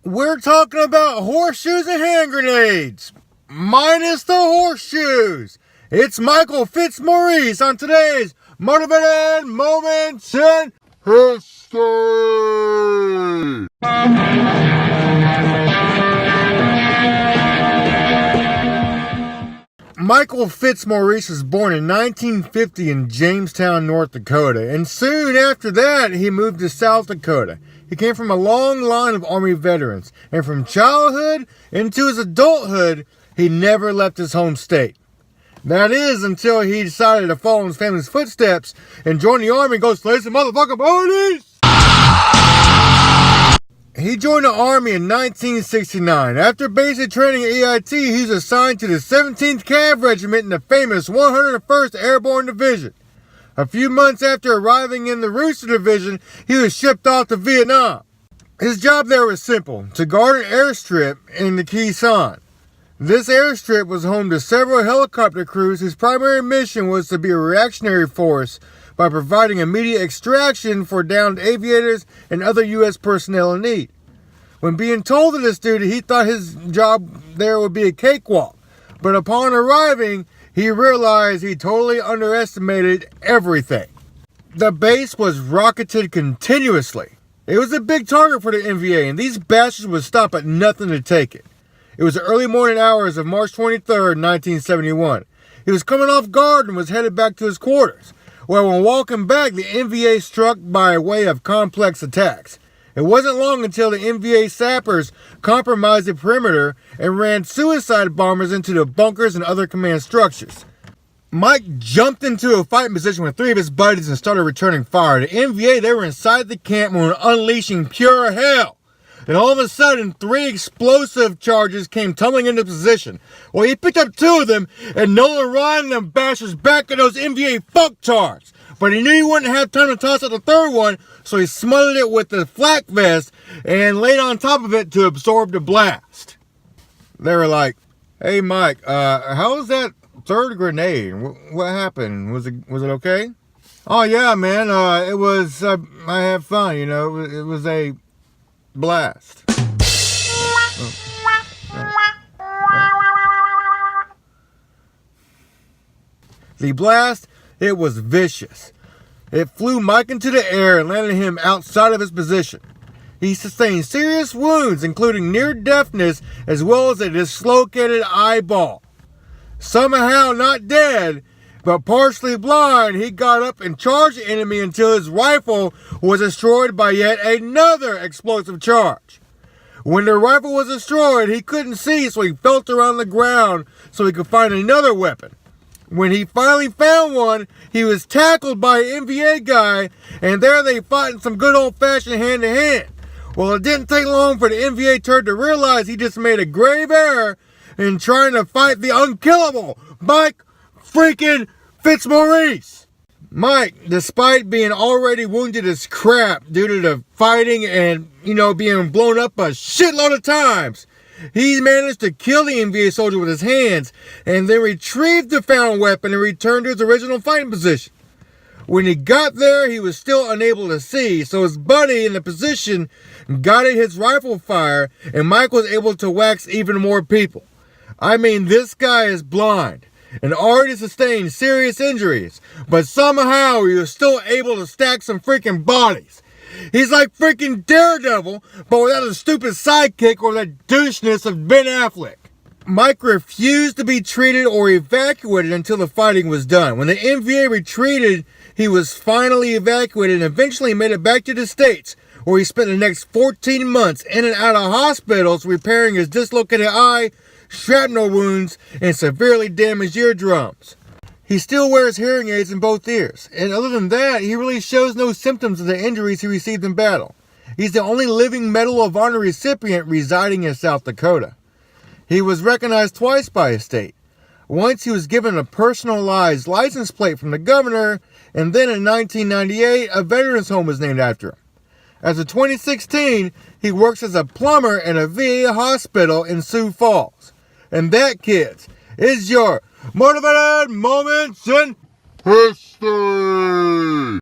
We're talking about horseshoes and hand grenades, minus the horseshoes. It's Michael Fitzmaurice on today's Motivated Moments in History. Michael Fitzmaurice was born in 1950 in Jamestown, North Dakota, and soon after that he moved to South Dakota. He came from a long line of Army veterans, and from childhood into his adulthood, he never left his home state. That is, until he decided to follow in his family's footsteps and join the Army and go slay some motherfucking ponies! He joined the Army in 1969. After basic training at EIT, he was assigned to the 17th Cav Regiment in the famous 101st Airborne Division. A few months after arriving in the Rooster Division, he was shipped off to Vietnam. His job there was simple, to guard an airstrip in the Khe Sanh. This airstrip was home to several helicopter crews whose primary mission was to be a reactionary force by providing immediate extraction for downed aviators and other U.S. personnel in need. When being told of this duty, he thought his job there would be a cakewalk, but upon arriving, he realized he totally underestimated everything. The base was rocketed continuously. It was a big target for the NVA, and these bastards would stop at nothing to take it. It was the early morning hours of March 23rd, 1971. He was coming off guard and was headed back to his quarters. Well, when walking back, the NVA struck by way of complex attacks. It wasn't long until the NVA sappers compromised the perimeter and ran suicide bombers into the bunkers and other command structures. Mike jumped into a fighting position with three of his buddies and started returning fire. The NVA, they were inside the camp and were unleashing pure hell. And all of a sudden, three explosive charges came tumbling into position. Well, he picked up two of them and Nolan ran them bastards back at those NVA fucktards. But he knew he wouldn't have time to toss out the third one, so he smothered it with the flak vest and laid on top of it to absorb the blast. They were like, "Hey, Mike, how was that third grenade? What happened? Was it okay?" "Oh, yeah, man, it was, I had fun, you know, it was a blast." The blast, it was vicious. It flew Mike into the air and landed him outside of his position. He sustained serious wounds, including near deafness as well as a dislocated eyeball. Somehow not dead, but partially blind, he got up and charged the enemy until his rifle was destroyed by yet another explosive charge. When the rifle was destroyed, he couldn't see, so he felt around the ground so he could find another weapon. When he finally found one, he was tackled by an NVA guy, and there they fought in some good old-fashioned hand-to-hand. Well, it didn't take long for the NVA turd to realize he just made a grave error in trying to fight the unkillable Mike freaking Fitzmaurice. Mike, despite being already wounded as crap due to the fighting and, being blown up a shitload of times, he managed to kill the NVA soldier with his hands and then retrieved the found weapon and returned to his original fighting position. When he got there, he was still unable to see, so his buddy in the position guided his rifle fire, and Mike was able to wax even more people. I mean, this guy is blind and already sustained serious injuries, but somehow he was still able to stack some freaking bodies. He's like freaking Daredevil, but without a stupid sidekick or the doucheness of Ben Affleck. Mike refused to be treated or evacuated until the fighting was done. When the NVA retreated, he was finally evacuated and eventually made it back to the States, where he spent the next 14 months in and out of hospitals repairing his dislocated eye, shrapnel wounds, and severely damaged eardrums. He still wears hearing aids in both ears, and other than that, he really shows no symptoms of the injuries he received in battle. He's the only living Medal of Honor recipient residing in South Dakota. He was recognized twice by his state. Once he was given a personalized license plate from the governor, and then in 1998, a veterans home was named after him. As of 2016, he works as a plumber in a VA hospital in Sioux Falls. And that, kids, is your Motivated Moments in History.